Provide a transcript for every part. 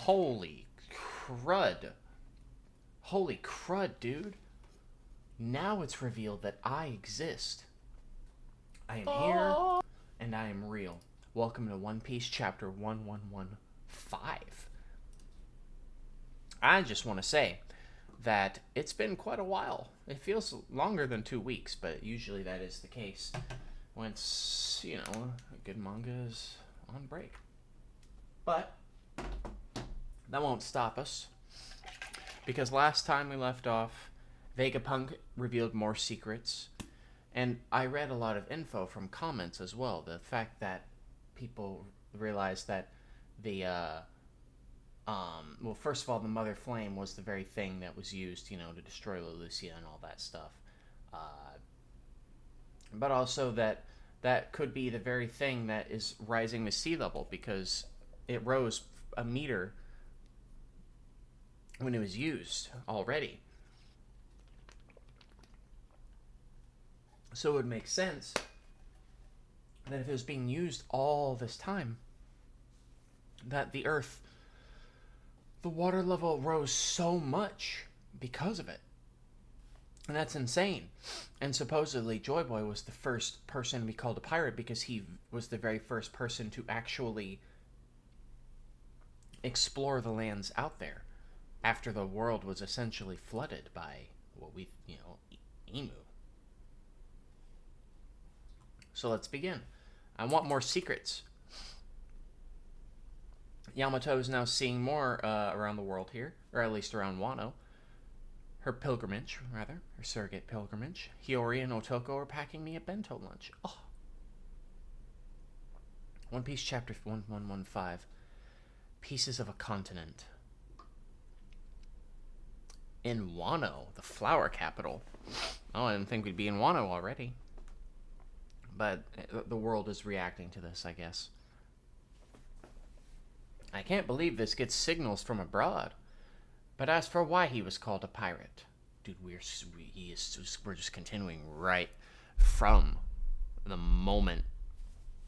Holy crud. Holy crud, dude. Now it's revealed that I exist. I am here, and I am real. Welcome to One Piece chapter 1115. I just want to say that it's been quite a while. It feels longer than 2 weeks, but usually that is the case once, a good manga is on break. But that won't stop us, because last time we left off, Vegapunk revealed more secrets, and I read a lot of info from comments as well. The fact that people realized that the well, first of all, the Mother Flame was the very thing that was used, to destroy Leloucia and all that stuff. But also that could be the very thing that is rising the sea level, because it rose a meter when it was used already. So it would make sense that if it was being used all this time, that the Earth, the water level rose so much because of it. And that's insane. And supposedly Joy Boy was the first person to be called a pirate because he was the very first person to actually explore the lands out there after the world was essentially flooded by Imu. So let's begin. I want more secrets. Yamato is now seeing more around the world here, or at least around Wano. Her surrogate pilgrimage. Hiyori and Otoko are packing me a bento lunch. Oh. One Piece chapter 1115. Pieces of a continent. In Wano, the flower capital. Oh, I didn't think we'd be in Wano already. But the world is reacting to this, I guess. I can't believe this gets signals from abroad. But as for why he was called a pirate, dude, we're just continuing right from the moment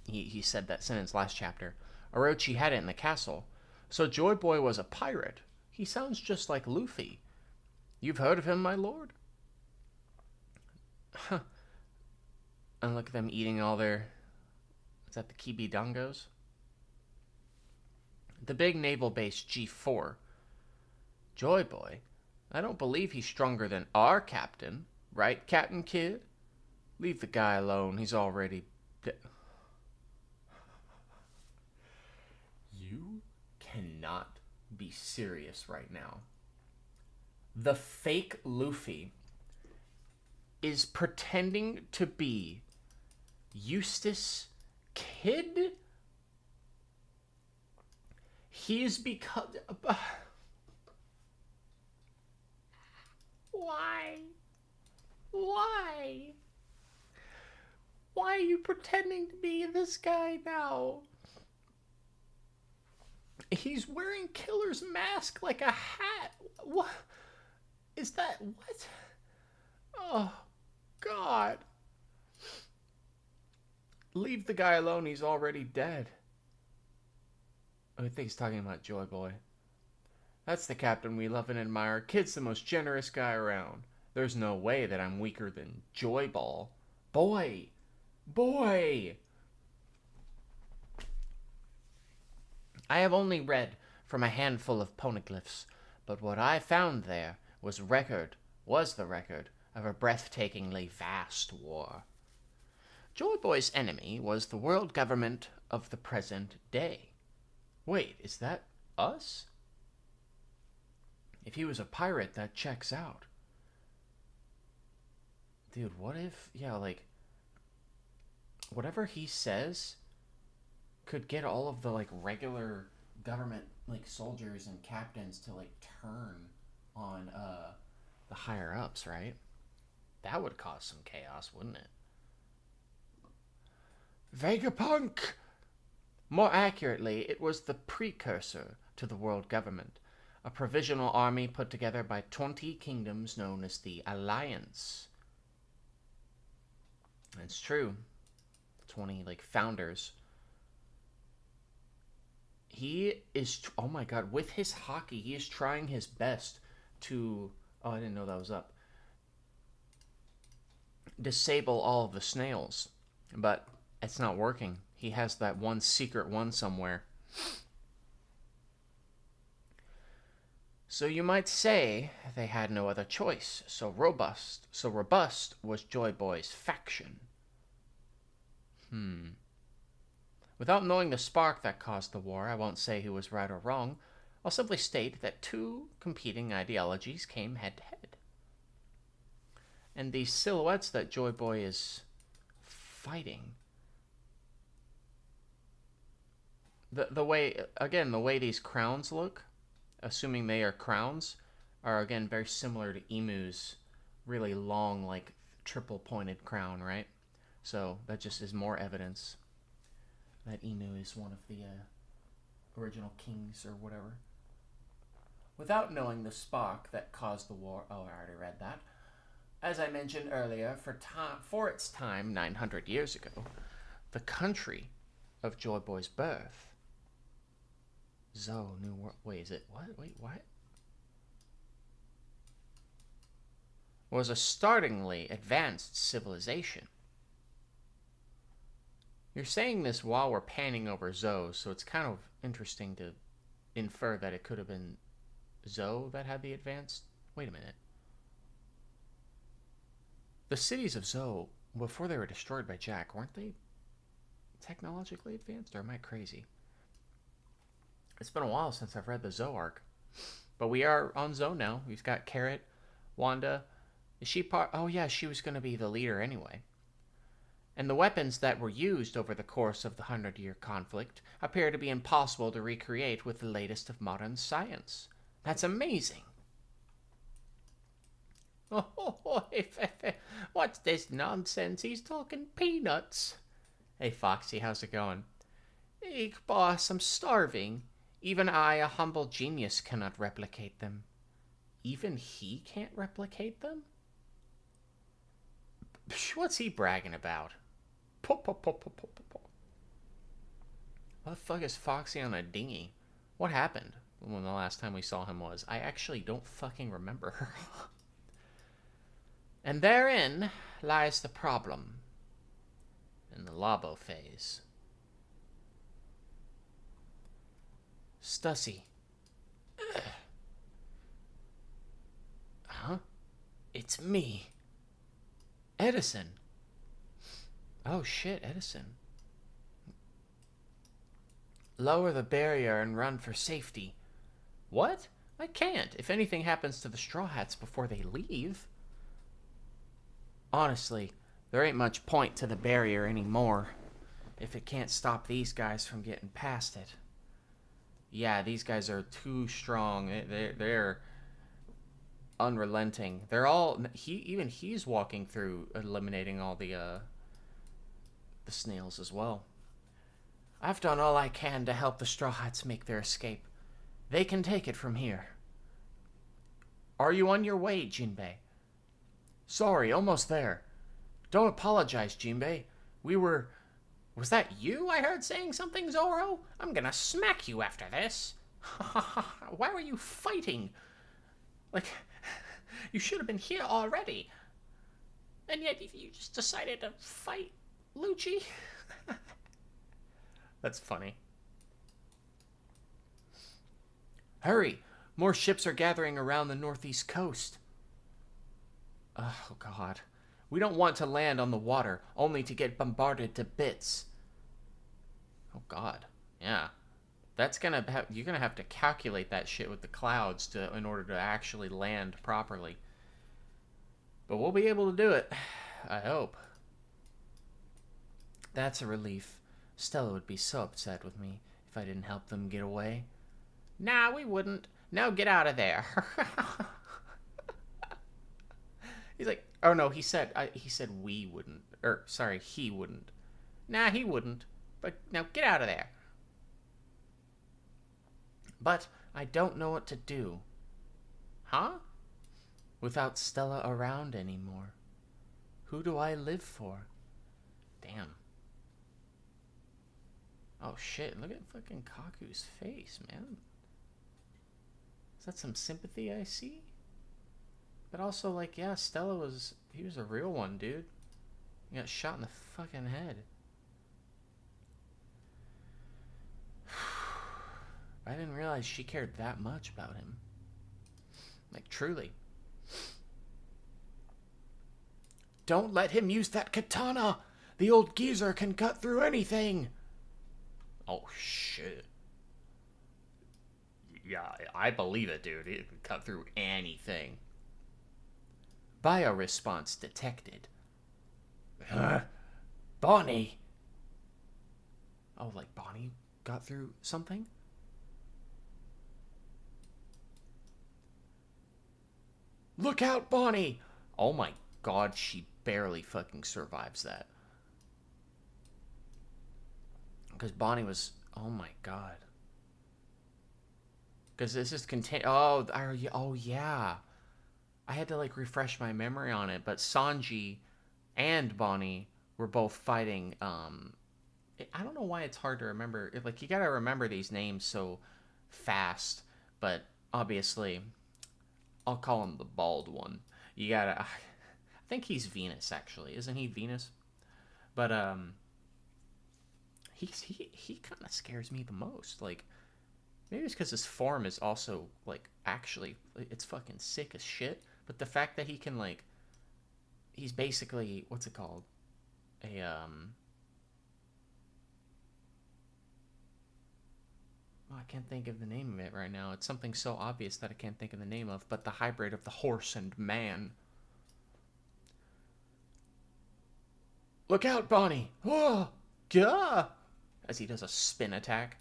he said that sentence last chapter. Orochi had it in the castle. So Joy Boy was a pirate. He sounds just like Luffy. You've heard of him, my lord? Huh. And look at them eating all their... Is that the Kibi Dongos? The big naval base G4. Joy Boy? I don't believe he's stronger than our captain. Right, Captain Kidd? Leave the guy alone. He's already dead. You cannot be serious right now. The fake Luffy is pretending to be Eustace Kidd? He is because... Why? Why? Why are you pretending to be this guy now? He's wearing Killer's mask like a hat. What? Is that... What? Oh, God. Leave the guy alone. He's already dead. I think he's talking about Joy Boy. That's the captain we love and admire. Kid's the most generous guy around. There's no way that I'm weaker than Joy Ball. Boy! Boy! I have only read from a handful of poneglyphs, but what I found there was the record of a breathtakingly vast war. Joy Boy's enemy was the world government of the present day. Wait, is that us? If he was a pirate, that checks out. Dude, what if... Yeah, whatever he says could get all of the, regular government, soldiers and captains to, turn on, the higher-ups, right? That would cause some chaos, wouldn't it? Vegapunk! More accurately, it was the precursor to the world government, a provisional army put together by 20 kingdoms known as the Alliance. It's true. 20, founders. He is, oh my god, with his hockey, he is trying his best to, oh, I didn't know that was up, disable all of the snails. But it's not working. He has that one secret one somewhere. So you might say they had no other choice. So robust was Joy Boy's faction. Without knowing the spark that caused the war, I won't say who was right or wrong. I'll simply state that two competing ideologies came head to head. And these silhouettes that Joy Boy is fighting, the way, again, the way these crowns look, assuming they are crowns, are again very similar to Emu's really long, like triple pointed crown, right? So that just is more evidence that Emu is one of the original kings or whatever. Without knowing the spark that caused the war, oh, I already read that. As I mentioned earlier, for its time 900 years ago, the country of Joy Boy's birth, Zo, New World. Wait, is it what? Wait, what? Was a startlingly advanced civilization. You're saying this while we're panning over Zo, so it's kind of interesting to infer that it could have been Zo that had the advanced. Wait a minute. The cities of Zo, before they were destroyed by Jack, weren't they technologically advanced, or am I crazy? It's been a while since I've read the Zo arc. But we are on Zo now. We've got Carrot, Wanda. Is she part? Oh yeah, she was going to be the leader anyway. And the weapons that were used over the course of the 100-year conflict appear to be impossible to recreate with the latest of modern science. That's amazing. Oh, what's this nonsense? He's talking peanuts. Hey, Foxy, how's it going? Eek, boss, I'm starving. Even I, a humble genius, cannot replicate them. Even he can't replicate them? What's he bragging about? What the fuck is Foxy on a dinghy? What happened when the last time we saw him was? I actually don't fucking remember. And therein lies the problem. In the Labo phase. Stussy. Huh? It's me. Edison. Oh shit, Edison. Lower the barrier and run for safety. What? I can't. If anything happens to the Straw Hats before they leave. Honestly, there ain't much point to the barrier anymore if it can't stop these guys from getting past it. Yeah, these guys are too strong. They're unrelenting. They're all he's walking through eliminating all the snails as well. I've done all I can to help the Straw Hats make their escape. They can take it from here. Are you on your way, Jinbei? Sorry, almost there. Don't apologize, Jinbei. Was that you I heard saying something, Zoro? I'm gonna smack you after this. Why were you fighting? Like, you should have been here already. And yet you just decided to fight Lucci? That's funny. Hurry! More ships are gathering around the northeast coast. Oh, God. We don't want to land on the water, only to get bombarded to bits. Oh, God. Yeah. That's gonna you're gonna have to calculate that shit with the clouds in order to actually land properly. But we'll be able to do it. I hope. That's a relief. Stella would be so upset with me if I didn't help them get away. Nah, we wouldn't. Now get out of there. He's like, oh no, he said we wouldn't. Sorry, he wouldn't. Nah, he wouldn't. But now get out of there. But I don't know what to do. Huh? Without Stella around anymore. Who do I live for? Damn. Oh shit, look at fucking Kaku's face, man. Is that some sympathy I see? But also, like, yeah, Stella was... He was a real one, dude. He got shot in the fucking head. I didn't realize she cared that much about him. Like, truly. Don't let him use that katana! The old geezer can cut through anything! Oh, shit. Yeah, I believe it, dude. It can cut through anything. Bioresponse detected. Bonnie! Oh, like Bonnie got through something? Look out, Bonnie! Oh my god, she barely fucking survives that. Because Bonnie was... Oh my god. Because this is oh yeah. I had to like refresh my memory on it, but Sanji and Bonnie were both fighting. I don't know why it's hard to remember. Like, you gotta remember these names so fast, but obviously, I'll call him the bald one. You gotta. I think he's Venus, actually, isn't he Venus? But he kind of scares me the most. Like, maybe it's because his form is also like actually it's fucking sick as shit. But the fact that he can like, he's basically, what's it called? A oh, I can't think of the name of it right now. It's something so obvious that I can't think of the name of, but the hybrid of the horse and man. Look out, Bonnie! Oh, gah! As he does a spin attack.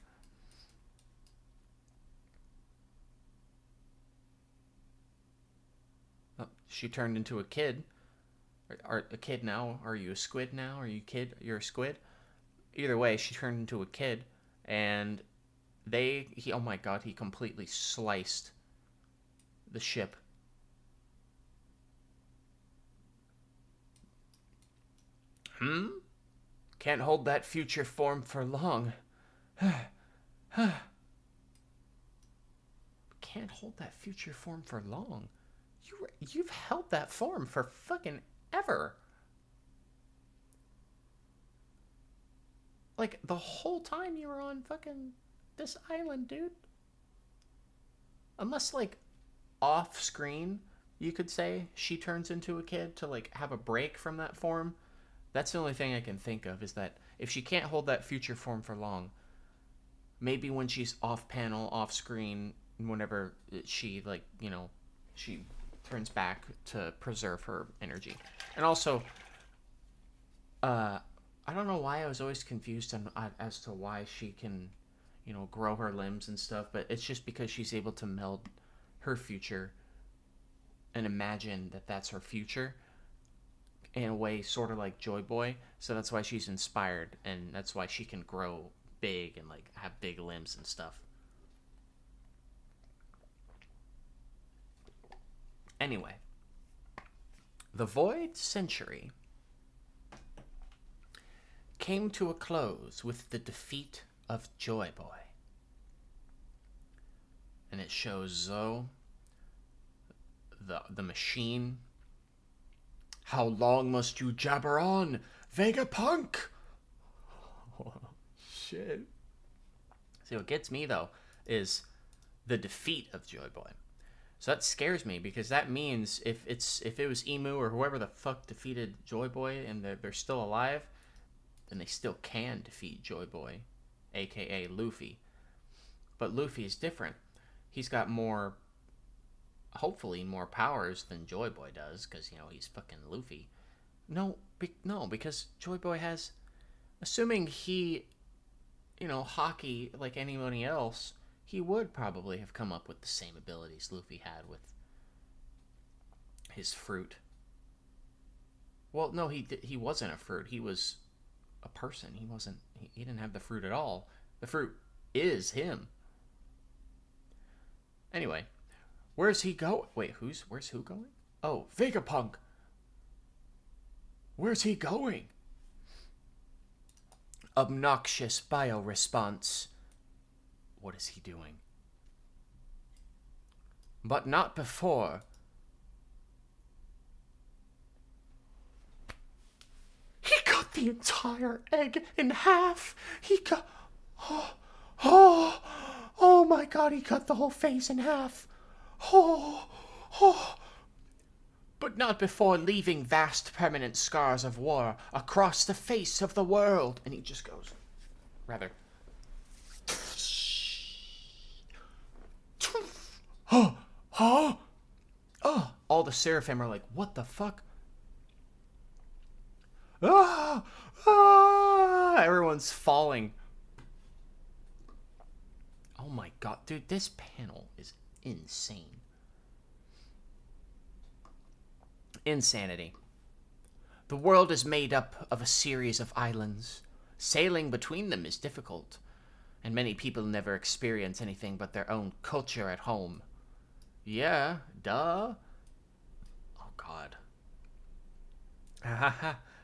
Oh, she turned into a kid. Are a kid now? Are you a squid now? Are you kid? You're a squid? Either way, she turned into a kid, and oh my god, he completely sliced the ship. Can't hold that future form for long. Can't hold that future form for long. You've held that form for fucking ever. Like, the whole time you were on fucking this island, dude. Unless, like, off screen, you could say she turns into a kid to, like, have a break from that form. That's the only thing I can think of, is that if she can't hold that future form for long, maybe when she's off panel, off screen, whenever she, like, you know, she turns back to preserve her energy. And also, I don't know why I was always confused as to why she can, you know, grow her limbs and stuff, but it's just because she's able to meld her future and imagine that that's her future in a way sort of like Joy Boy. So that's why she's inspired, and that's why she can grow big and like have big limbs and stuff. Anyway, the Void Century came to a close with the defeat of Joy Boy. And it shows Zoe, the machine. How long must you jabber on, Vegapunk? Oh, shit. See, what gets me, though, is the defeat of Joy Boy. So that scares me, because that means if it was Emu or whoever the fuck defeated Joy Boy and they're still alive, then they still can defeat Joy Boy, aka Luffy. But Luffy is different. He's got more, hopefully more powers than Joy Boy does, because, you know, he's fucking Luffy. No, because Joy Boy has, assuming he, you know, hockey like anybody else, he would probably have come up with the same abilities Luffy had with his fruit. Well, no, he wasn't a fruit. He was a person. He didn't have the fruit at all. The fruit is him. Anyway, where's he go? Wait, where's who going? Oh, Vegapunk. Where's he going? obnoxious bioresponse. What is he doing? But not before. He cut the entire egg in half. He cut... Oh my god, he cut the whole face in half. But not before leaving vast permanent scars of war across the face of the world. And he just goes, rather. All the seraphim are like, what the fuck? Everyone's falling. Oh my god, dude, this panel is insane. Insanity. The world is made up of a series of islands. Sailing between them is difficult, and many people never experience anything but their own culture at home. Yeah, duh. Oh god.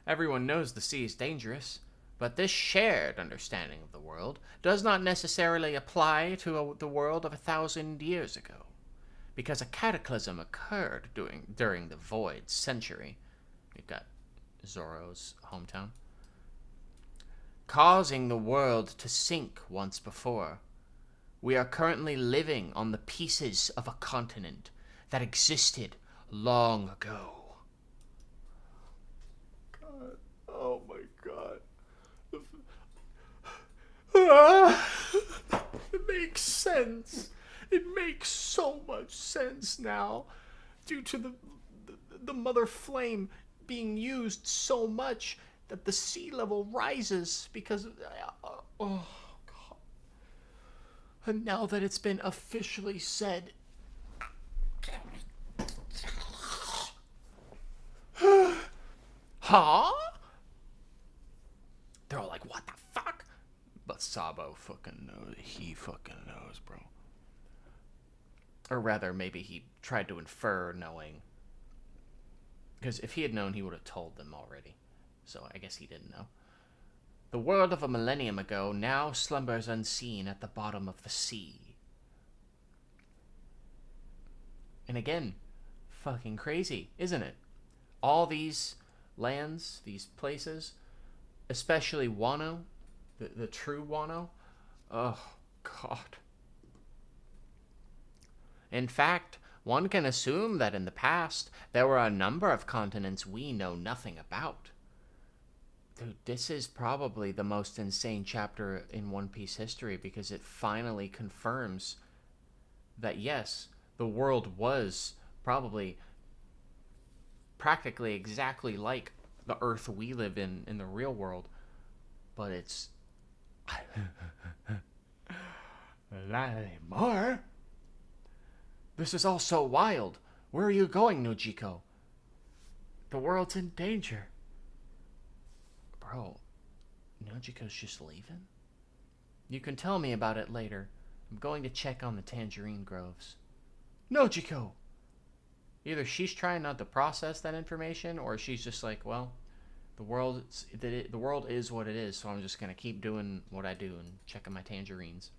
Everyone knows the sea is dangerous, but this shared understanding of the world does not necessarily apply to the world of 1,000 years ago, because a cataclysm occurred during the Void Century. We've got Zoro's hometown. Causing the world to sink once before. We are currently living on the pieces of a continent that existed long ago. God. Oh my god. It makes sense. It makes so much sense now, due to the mother flame being used so much that the sea level rises because oh god. And now that it's been officially said, huh? They're all like, what the fuck? But Sabo fucking knows. He fucking knows, bro. Or rather, maybe he tried to infer knowing. Because if he had known, he would have told them already. So I guess he didn't know. The world of a millennium ago now slumbers unseen at the bottom of the sea. And again, fucking crazy, isn't it? All these lands, these places, especially Wano, the true Wano. Oh, God. In fact, one can assume that in the past, there were a number of continents we know nothing about. Dude, this is probably the most insane chapter in One Piece history, because it finally confirms that, yes, the world was probably practically exactly like the Earth we live in the real world, but it's not anymore. This is all so wild. Where are you going, Nojiko? The world's in danger. Bro, Nojiko's just leaving? You can tell me about it later. I'm going to check on the tangerine groves. Nojiko! Either she's trying not to process that information, or she's just like, well, the world is what it is, so I'm just going to keep doing what I do and checking my tangerines.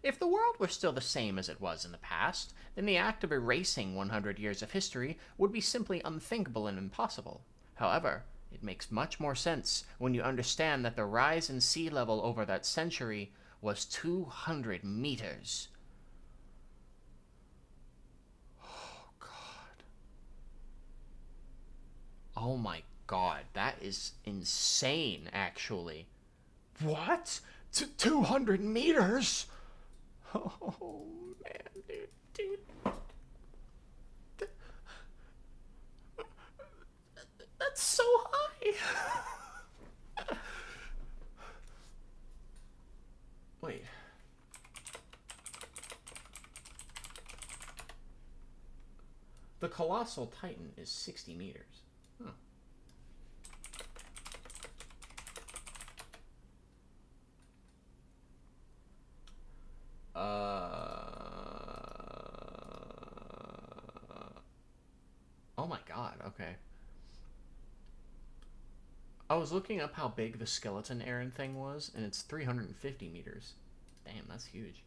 If the world were still the same as it was in the past, then the act of erasing 100 years of history would be simply unthinkable and impossible. However, it makes much more sense when you understand that the rise in sea level over that century was 200 meters. Oh, God. Oh, my God. That is insane, actually. What? 200 meters? Oh, man, dude. That's so high. Wait. The Colossal Titan is 60 meters. Huh. Oh my God, okay. I was looking up how big the skeleton Aaron thing was, and it's 350 meters. Damn, that's huge.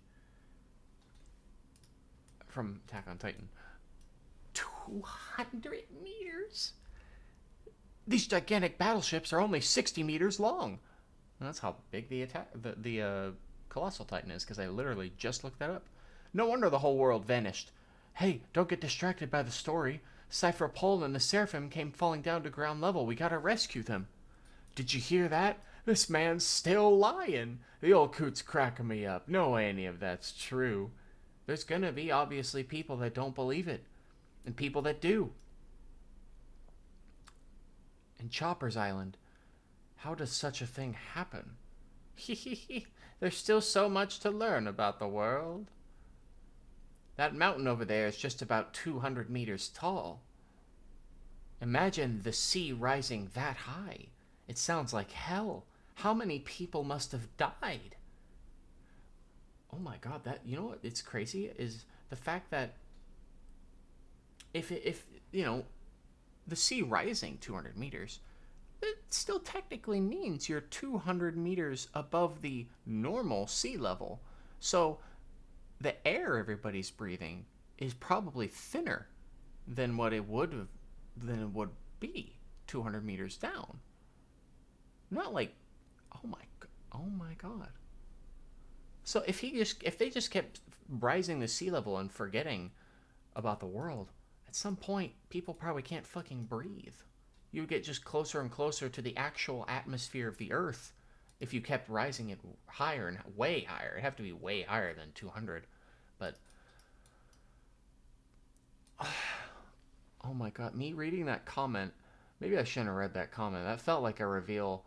From Attack on Titan. 200 meters? These gigantic battleships are only 60 meters long. That's how big the Colossal Titan is, because I literally just looked that up. No wonder the whole world vanished. Hey, don't get distracted by the story. Cypher Pole and the Seraphim came falling down to ground level. We gotta rescue them. Did you hear that? This man's still lying. The old coot's cracking me up. No way any of that's true. There's gonna be obviously people that don't believe it, and people that do. And Chopper's Island. How does such a thing happen? There's still so much to learn about the world. That mountain over there is just about 200 meters tall. Imagine the sea rising that high. It sounds like hell. How many people must have died? Oh my god, that, you know what, it's crazy is the fact that if you know, the sea rising 200 meters, it still technically means you're 200 meters above the normal sea level. So the air everybody's breathing is probably thinner than what it would be 200 meters down. Not like, oh my god. So if they just kept rising the sea level and forgetting about the world, at some point people probably can't fucking breathe. You would get just closer and closer to the actual atmosphere of the Earth if you kept rising it higher and way higher. It'd have to be way higher than 200. But oh my god, me reading that comment, maybe I shouldn't have read that comment. That felt like a reveal,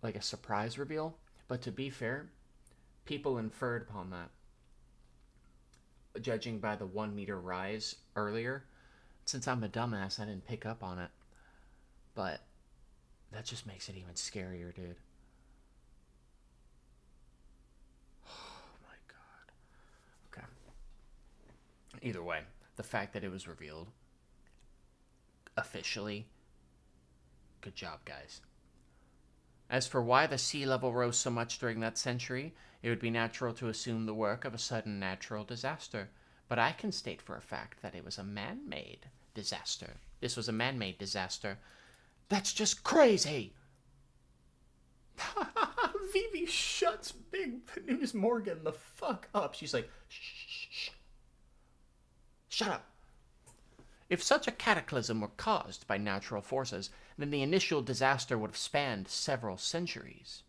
like a surprise reveal. But to be fair, people inferred upon that, judging by the 1 meter rise earlier. Since I'm a dumbass, I didn't pick up on it. But that just makes it even scarier, dude. Oh my god. Okay. Either way, the fact that it was revealed officially, good job, guys. As for why the sea level rose so much during that century, it would be natural to assume the work of a sudden natural disaster. But I can state for a fact that it was a man-made disaster. This was a man-made disaster. That's just crazy! Vivi shuts Big News Morgan the fuck up. She's like, shh. Shut up. If such a cataclysm were caused by natural forces, then the initial disaster would have spanned several centuries.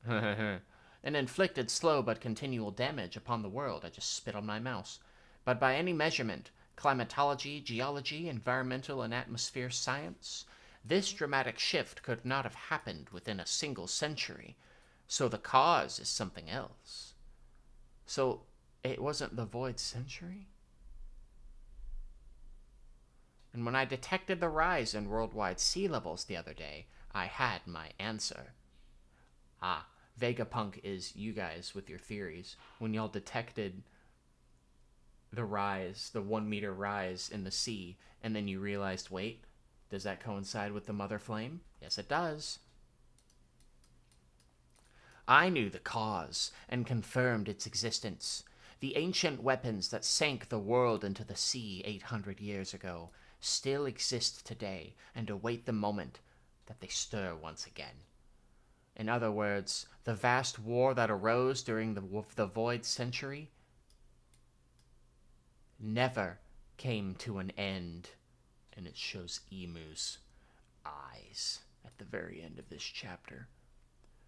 And inflicted slow but continual damage upon the world. I just spit on my mouse. But by any measurement, climatology, geology, environmental and atmosphere science, this dramatic shift could not have happened within a single century. So the cause is something else. So it wasn't the void century? And when I detected the rise in worldwide sea levels the other day, I had my answer. Ah, Vegapunk is you guys with your theories. When y'all detected the rise, the 1 meter rise in the sea, and then you realized, wait, does that coincide with the Mother Flame? Yes, it does. I knew the cause and confirmed its existence. The ancient weapons that sank the world into the sea 800 years ago still exist today and await the moment that they stir once again. In other words, the vast war that arose during the Void Century never came to an end. And it shows Emu's eyes at the very end of this chapter.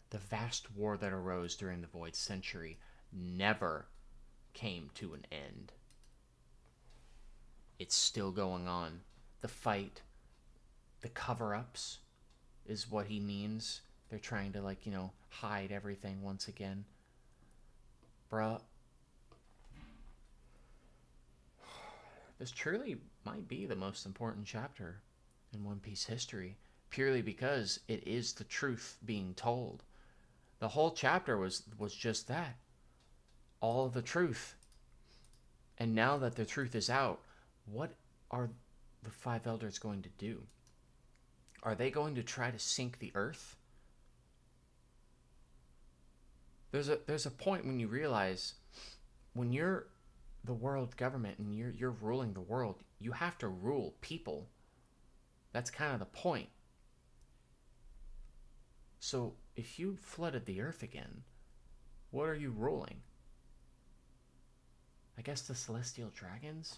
The vast war that arose during the Void Century never came to an end. It's still going on. The fight, the cover-ups is what he means. They're trying to, like, you know, hide everything once again. Bruh. This truly might be the most important chapter in One Piece history, purely because it is the truth being told. The whole chapter was just that. All of the truth. And now that the truth is out, what are the 5 elders going to do? are they going to try to sink the earth? There's a point when you realize when you're the world government and you're ruling the world, you have to rule people. That's kind of the point. So if you flooded the earth again, what are you ruling? I guess the celestial dragons?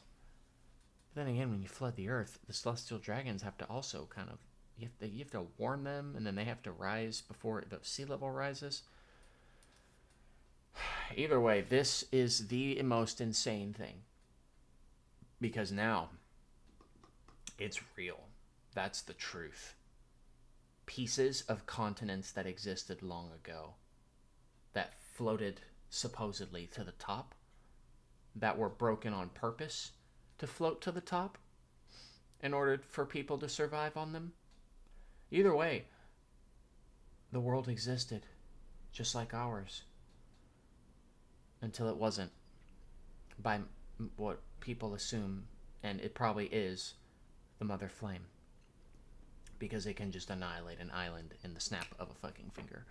But then again, when you flood the earth, the celestial dragons have to also kind of, you have to warn them, and then they have to rise before the sea level rises. Either way, this is the most insane thing. Because now, it's real. That's the truth. Pieces of continents that existed long ago, that floated supposedly to the top, that were broken on purpose to float to the top in order for people to survive on them. Either way, the world existed just like ours until it wasn't, by what people assume, and it probably is, the Mother Flame, because it can just annihilate an island in the snap of a fucking finger.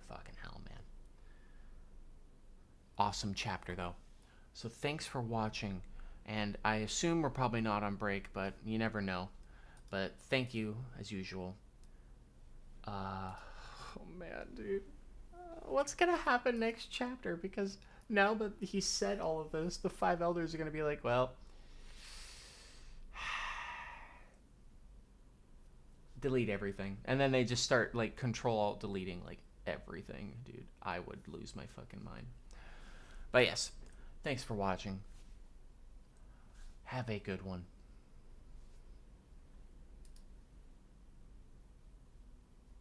Fucking hell, man. Awesome chapter, though. So thanks for watching, and I assume we're probably not on break, but you never know. But thank you, as usual. Oh man, dude. What's gonna happen next chapter? Because now that he said all of this, the 5 elders are gonna be like, well, delete everything. And then they just start, like, Control-Alt-deleting, like, everything. Dude, I would lose my fucking mind. But yes, thanks for watching. Have a good one.